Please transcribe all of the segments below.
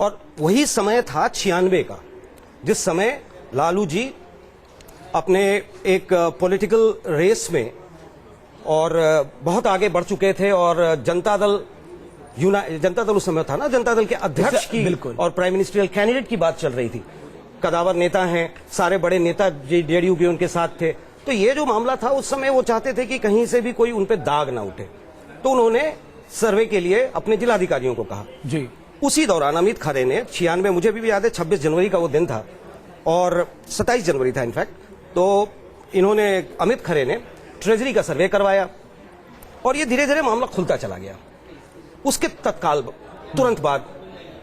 और वही समय था 96 का, जिस समय लालू जी अपने एक पॉलिटिकल रेस में और बहुत आगे बढ़ चुके थे और जनता दल उस समय था ना, जनता दल के अध्यक्ष की और प्राइम मिनिस्ट्रियल कैंडिडेट की बात चल रही थी। कदावर नेता हैं, सारे बड़े नेता जेडीयू भी उनके साथ थे। तो ये जो मामला था उस समय वो चाहते थे कि कहीं से भी कोई उन पे दाग ना उठे, तो उन्होंने सर्वे के लिए अपने जिलाधिकारियों को कहा जी। उसी दौरान अमित खरे ने 96, मुझे भी याद है 26 जनवरी का वो दिन था और 27 जनवरी था इनफैक्ट, तो इन्होंने अमित खरे ने ट्रेजरी का सर्वे करवाया और ये धीरे धीरे मामला खुलता चला गया। उसके तत्काल तुरंत बाद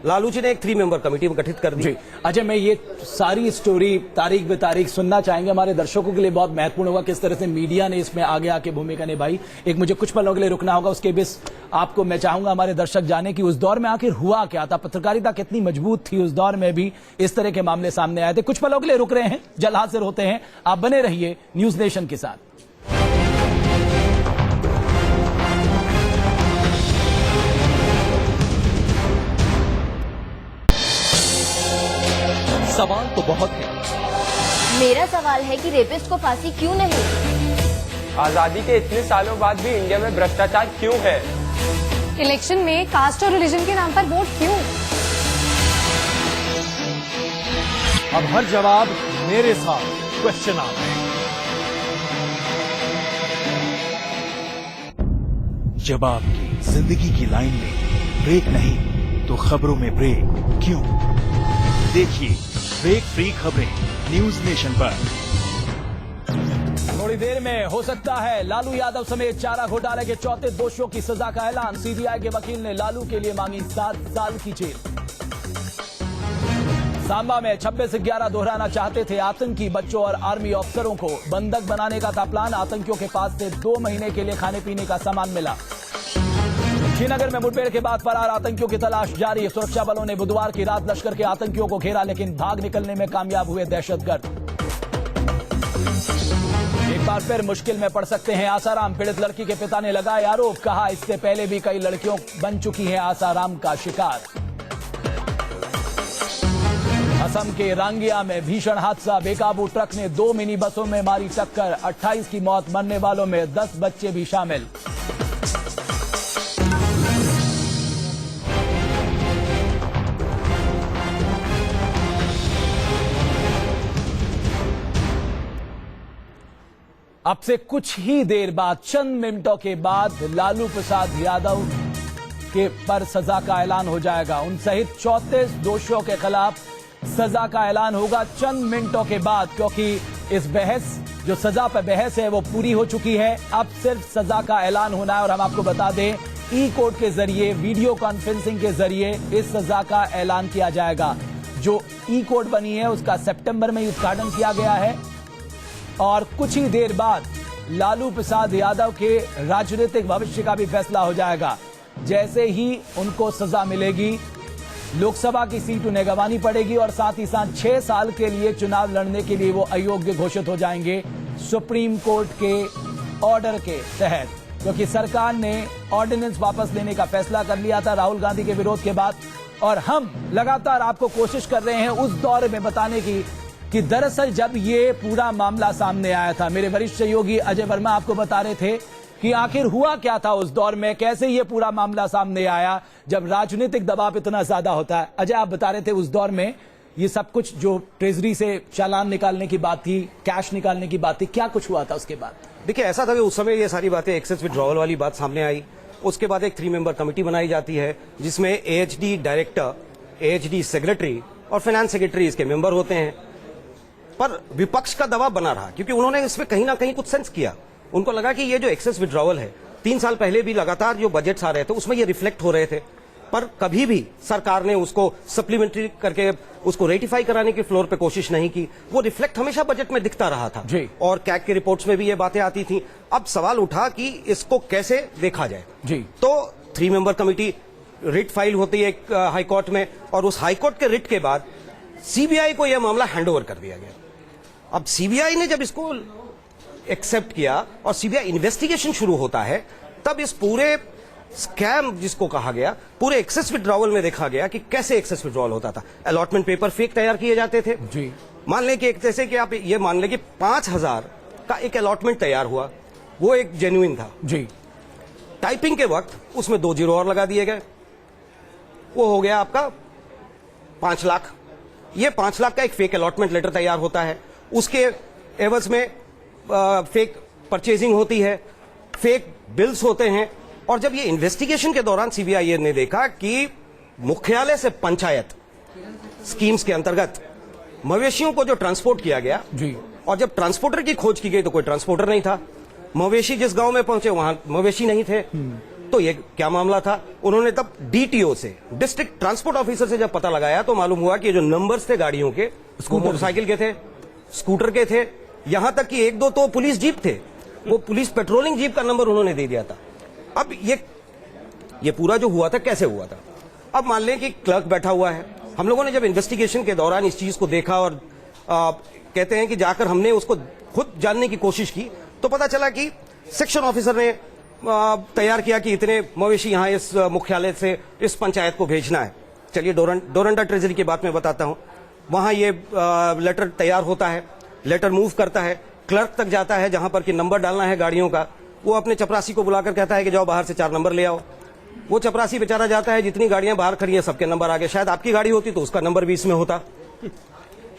लालू जी ने एक 3 मेंबर कमेटी गठित कर दी। अजय, मैं ये सारी स्टोरी तारीख बे तारीख सुनना चाहेंगे, हमारे दर्शकों के लिए बहुत महत्वपूर्ण होगा किस तरह से मीडिया ने इसमें आगे आके भूमिका निभाई। एक मुझे कुछ पलों के लिए रुकना होगा, उसके बीच आपको मैं चाहूंगा हमारे दर्शक जाने कि उस दौर में आखिर हुआ क्या था, पत्रकारिता कितनी मजबूत थी उस दौर में भी इस तरह के मामले सामने आए थे। कुछ पलों के लिए रुक रहे हैं, जल्द हाजिर होते हैं, आप बने रहिए न्यूज नेशन के साथ। सवाल तो बहुत है। मेरा सवाल है कि रेपिस्ट को फांसी क्यों नहीं? आजादी के इतने सालों बाद भी इंडिया में भ्रष्टाचार क्यों है? इलेक्शन में कास्ट और रिलीजन के नाम पर वोट क्यों? अब हर जवाब मेरे साथ क्वेश्चन आ रहा है। जब आपकी जिंदगी की लाइन में ब्रेक नहीं तो खबरों में ब्रेक क्यों? देखिए ब्रेक फ्री खबरें न्यूज नेशन पर। थोड़ी देर में हो सकता है लालू यादव समेत चारा घोटाले के चौथे दोषियों की सजा का ऐलान। सीबीआई के वकील ने लालू के लिए मांगी 7 साल की जेल। सांबा में 26/11 दोहराना चाहते थे आतंकी, बच्चों और आर्मी अफसरों को बंधक बनाने का था प्लान। आतंकियों के पास से 2 महीने के लिए खाने पीने का सामान मिला। श्रीनगर में मुठभेड़ के बाद फरार आतंकियों की तलाश जारी। सुरक्षा बलों ने बुधवार की रात लश्कर के आतंकियों को घेरा, लेकिन भाग निकलने में कामयाब हुए दहशतगर्द। एक बार फिर मुश्किल में पड़ सकते हैं आसाराम। पीड़ित लड़की के पिता ने लगाए आरोप, कहा इससे पहले भी कई लड़कियों बन चुकी हैं आसाराम का शिकार। असम के रांगिया में भीषण हादसा, बेकाबू ट्रक ने 2 मिनी बसों में मारी टक्कर, 28 की मौत, मरने वालों में 10 बच्चे भी शामिल। अब से कुछ ही देर बाद, चंद मिनटों के बाद लालू प्रसाद यादव के पर सजा का ऐलान हो जाएगा। उन सहित 34 दोषियों के खिलाफ सजा का ऐलान होगा चंद मिनटों के बाद, क्योंकि इस बहस, जो सजा पर बहस है, वो पूरी हो चुकी है। अब सिर्फ सजा का ऐलान होना है और हम आपको बता दें ई कोर्ट के जरिए, वीडियो कॉन्फ्रेंसिंग के जरिए इस सजा का ऐलान किया जाएगा। जो ई कोर्ट बनी है उसका सितंबर में उद्घाटन किया गया है और कुछ ही देर बाद लालू प्रसाद यादव के राजनीतिक भविष्य का भी फैसला हो जाएगा। जैसे ही उनको सजा मिलेगी, लोकसभा की सीट उन्हें गंवानी पड़ेगी और साथ ही साथ 6 साल के लिए चुनाव लड़ने के लिए वो अयोग्य घोषित हो जाएंगे सुप्रीम कोर्ट के ऑर्डर के तहत, क्योंकि सरकार ने ऑर्डिनेंस वापस लेने का फैसला कर लिया था राहुल गांधी के विरोध के बाद। और हम लगातार आपको कोशिश कर रहे हैं उस दौर में बताने की कि दरअसल जब ये पूरा मामला सामने आया था, मेरे वरिष्ठ सहयोगी अजय वर्मा आपको बता रहे थे कि आखिर हुआ क्या था उस दौर में, कैसे ये पूरा मामला सामने आया जब राजनीतिक दबाव इतना ज्यादा होता है। अजय, आप बता रहे थे उस दौर में ये सब कुछ, जो ट्रेजरी से चालान निकालने की बात थी, कैश निकालने की बात थी, क्या कुछ हुआ था उसके बाद? देखिए, ऐसा था कि उस समय ये सारी बातें, एक्सेस विड्रॉवल वाली बात सामने आई। उसके बाद एक 3 मेंबर कमेटी बनाई जाती है जिसमें एएचडी डायरेक्टर, एएचडी सेक्रेटरी और फाइनेंस सेक्रेटरी इसके मेंबर होते हैं। पर विपक्ष का दबाव बना रहा, क्योंकि उन्होंने इसमें कहीं ना कहीं कुछ सेंस किया। उनको लगा कि ये जो एक्सेस विड्रॉवल है, 3 साल पहले भी लगातार जो बजट्स आ रहे थे उसमें ये रिफ्लेक्ट हो रहे थे, पर कभी भी सरकार ने उसको सप्लीमेंट्री करके उसको रेटिफाई कराने की फ्लोर पे कोशिश नहीं की। वो रिफ्लेक्ट हमेशा बजट में दिखता रहा था और कैग की रिपोर्ट्स में भी ये बातें आती थी। अब सवाल उठा कि इसको कैसे देखा जाए जी। तो 3 मेंबर कमेटी, रिट फाइल होती है हाईकोर्ट में, और उस हाईकोर्ट के रिट के बाद सीबीआई को यह मामला हैंडओवर कर दिया गया। अब सीबीआई ने जब इसको एक्सेप्ट किया और सीबीआई इन्वेस्टिगेशन शुरू होता है, तब इस पूरे स्कैम जिसको कहा गया, पूरे एक्सेस विड्रॉवल में देखा गया कि कैसे एक्सेस विड्रॉवल होता था। अलॉटमेंट पेपर फेक तैयार किए जाते थे जी। मान लें कि जैसे कि आप ये मान लें कि 5,000 का एक अलॉटमेंट तैयार हुआ, वो एक जेन्युइन था जी। टाइपिंग के वक्त उसमें 2 जीरो और लगा दिए गए, वो हो गया आपका 5 लाख। ये 5 लाख का एक फेक अलॉटमेंट लेटर तैयार होता है, उसके एवज में फेक परचेजिंग होती है, फेक बिल्स होते हैं। और जब ये इन्वेस्टिगेशन के दौरान सीबीआई ने देखा कि मुख्यालय से पंचायत स्कीम्स के अंतर्गत मवेशियों को जो ट्रांसपोर्ट किया गया जी। और जब ट्रांसपोर्टर की खोज की गई तो कोई ट्रांसपोर्टर नहीं था, मवेशी जिस गांव में पहुंचे वहां मवेशी नहीं थे। तो ये क्या मामला था? उन्होंने तब डीटीओ से, डिस्ट्रिक्ट ट्रांसपोर्ट ऑफिसर से जब पता लगाया तो मालूम हुआ कि ये जो नंबर्स थे गाड़ियों के, मोटरसाइकिल के थे, स्कूटर के थे, यहां तक कि 1-2 तो पुलिस जीप थे, वो पुलिस पेट्रोलिंग जीप का नंबर उन्होंने दे दिया था। अब ये पूरा जो हुआ था कैसे हुआ था? अब मान लें कि क्लर्क बैठा हुआ है, हम लोगों ने जब इन्वेस्टिगेशन के दौरान इस चीज को देखा और कहते हैं कि जाकर हमने उसको खुद जानने की कोशिश की तो पता चला कि सेक्शन ऑफिसर ने तैयार किया कि इतने मवेशी यहां इस मुख्यालय से इस पंचायत को भेजना है। चलिए डोरंडा ट्रेजरी की बात मैं बताता हूं। वहां ये लेटर तैयार होता है, लेटर मूव करता है, क्लर्क तक जाता है जहां पर कि नंबर डालना है गाड़ियों का। वो अपने चपरासी को बुलाकर कहता है कि जाओ बाहर से 4 नंबर ले आओ। वो चपरासी बेचारा जाता है, जितनी गाड़ियां बाहर खड़ी हैं सबके नंबर आगे, शायद आपकी गाड़ी होती तो उसका नंबर भी इसमें होता।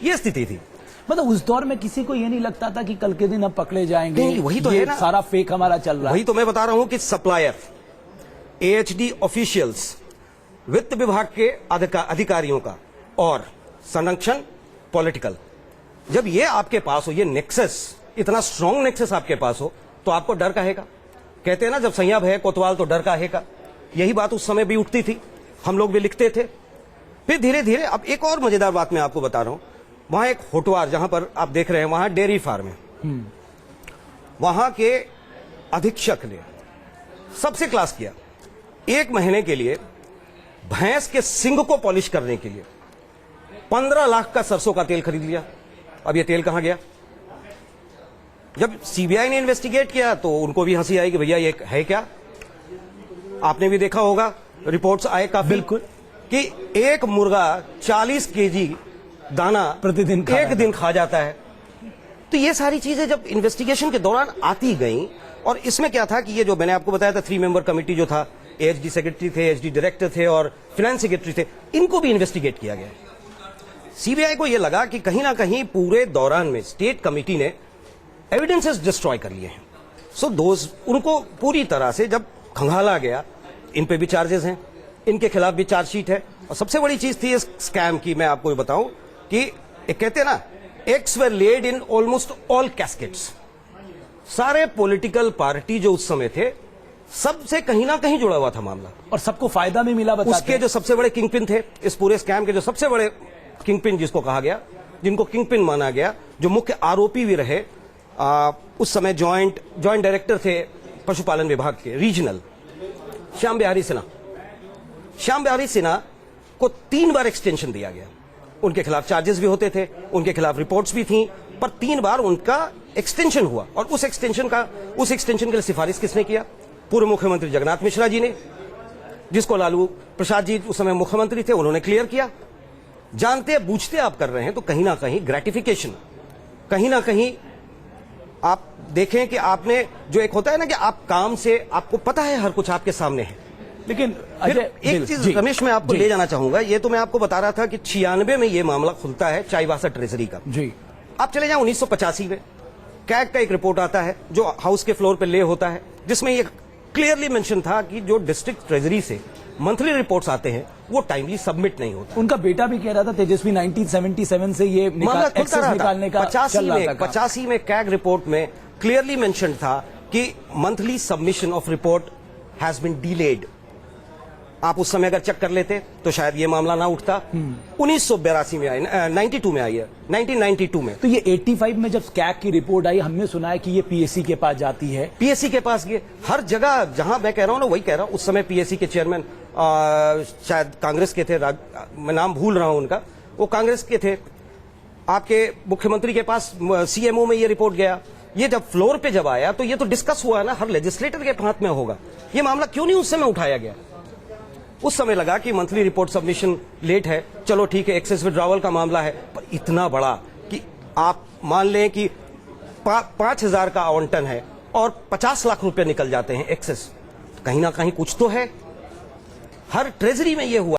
ये स्थिति थी। मतलब उस दौर में किसी को ये नहीं लगता था कि कल के दिन अब पकड़े जाएंगे, नहीं, वही तो ये है ना, सारा फेक हमारा चल रहा है। वही तो मैं बता रहा हूं कि सप्लायर, एएचडी ऑफिशियल्स, वित्त विभाग के अधिकारियों का और संरक्षण पॉलिटिकल, जब ये आपके पास हो, ये नेक्सस, इतना स्ट्रॉन्ग नेक्सस आपके पास हो तो आपको डर काहेगा? कहते हैं ना, जब सैया भय कोतवाल तो डर काहेगा। यही बात उस समय भी उठती थी, हम लोग भी लिखते थे। फिर धीरे धीरे, अब एक और मजेदार बात मैं आपको बता रहा हूं, वहां एक होटवार जहां पर आप देख रहे हैं, वहां डेयरी फार्म है, वहां के अधीक्षक ने सबसे क्लास किया। 1 महीने के लिए भैंस के सिंग को पॉलिश करने के लिए 15 लाख का सरसों का तेल खरीद लिया। अब ये तेल कहां गया? जब सीबीआई ने इन्वेस्टिगेट किया तो उनको भी हंसी आई कि भैया ये है क्या? आपने भी देखा होगा, रिपोर्ट्स आए काफी, बिल्कुल, कि एक मुर्गा 40 केजी दाना प्रतिदिन एक दिन खा जाता है। तो ये सारी चीजें जब इन्वेस्टिगेशन के दौरान आती गई, और इसमें क्या था कि ये जो मैंने आपको बताया था 3 मेंबर कमेटी जो था, एएचडी सेक्रेटरी थे, एचडी डायरेक्टर थे और फाइनेंस सेक्रेटरी थे, इनको भी इन्वेस्टिगेट किया गया। सीबीआई को यह लगा कि कहीं ना कहीं पूरे दौरान में स्टेट कमेटी ने एविडेंसेस डिस्ट्रॉय कर लिए हैं। सो दोज, उनको पूरी तरह से जब खंगाला गया, इन पे भी चार्जेस हैं, इनके खिलाफ भी चार्जशीट है। और सबसे बड़ी चीज थी इस स्कैम की, मैं आपको बताऊं कि एक कहते हैं ना, eggs were laid in almost all caskets. सारे पॉलिटिकल पार्टी जो उस समय थे, सबसे कहीं ना कहीं जुड़ा हुआ था मामला, और सबको फायदा भी मिला। उसके जो सबसे बड़े किंगपिन थे इस पूरे स्कैम के, जो सबसे बड़े किंगपिन जिसको कहा गया, जिनको किंगपिन माना गया, जो मुख्य आरोपी भी रहे, उस समय जॉइंट डायरेक्टर थे पशुपालन विभाग के रीजनल, श्याम बिहारी सिन्हा। श्याम बिहारी सिन्हा को 3 बार एक्सटेंशन दिया गया। उनके खिलाफ चार्जेस भी होते थे, उनके खिलाफ रिपोर्ट्स भी थी, पर 3 बार उनका एक्सटेंशन हुआ। और उस एक्सटेंशन के लिए सिफारिश किसने किया? पूर्व मुख्यमंत्री जगन्नाथ मिश्रा जी ने, जिसको लालू प्रसाद जी उस समय मुख्यमंत्री थे, उन्होंने क्लियर किया। जानते बूझते आप कर रहे हैं तो कहीं ना कहीं ग्रेटिफिकेशन, कहीं ना कहीं आप देखें कि आपने जो एक होता है ना कि आप काम से, आपको पता है हर कुछ आपके सामने है। लेकिन फिर एक चीज रमेश मैं आपको ले जाना चाहूंगा, ये तो मैं आपको बता रहा था कि 96 में ये मामला खुलता है चाईबासा ट्रेजरी का। जी, आप चले जाएं 1985 में, कैग का एक रिपोर्ट आता है जो हाउस के फ्लोर पे ले होता है, जिसमें ये क्लियरली मेंशन था कि जो डिस्ट्रिक्ट ट्रेजरी से मंथली रिपोर्ट्स आते हैं वो टाइमली सबमिट नहीं होता। उनका बेटा भी कह रहा था तेजस्वी 1977 से ये एक्सेस निकालने का चल रहा था। 85 में कैग रिपोर्ट में क्लियरली मेंशन था कि monthly submission of report has been delayed. आप उस समय अगर चेक कर लेते तो शायद ये मामला ना उठता। 1982 में आई, 92 में आई है, 1992 में। तो ये 85 में जब कैग की रिपोर्ट आई, हमने सुना है कि ये पीएससी के पास जाती है। पीएससी के पास गए, हर जगह जहां मैं कह रहा हूं ना, वही कह रहा हूं। उस समय पीएससी के चेयरमैन शायद कांग्रेस के थे, मैं नाम भूल रहा हूं उनका, वो कांग्रेस के थे। आपके मुख्यमंत्री के पास सीएमओ में ये रिपोर्ट गया, ये जब फ्लोर पे जब आया तो ये तो डिस्कस हुआ ना, हर लेजिस्लेटर के हाथ में होगा। ये मामला क्यों नहीं उस समय उठाया गया? उस समय लगा कि मंथली रिपोर्ट सबमिशन लेट है, चलो ठीक है, एक्सेस विड्रॉवल का मामला है, पर इतना बड़ा कि आप मान लें कि 5,000 का आवंटन है और 50 लाख रुपए निकल जाते हैं एक्सेस, कहीं ना कहीं कुछ तो है। हर ट्रेजरी में ये हुआ।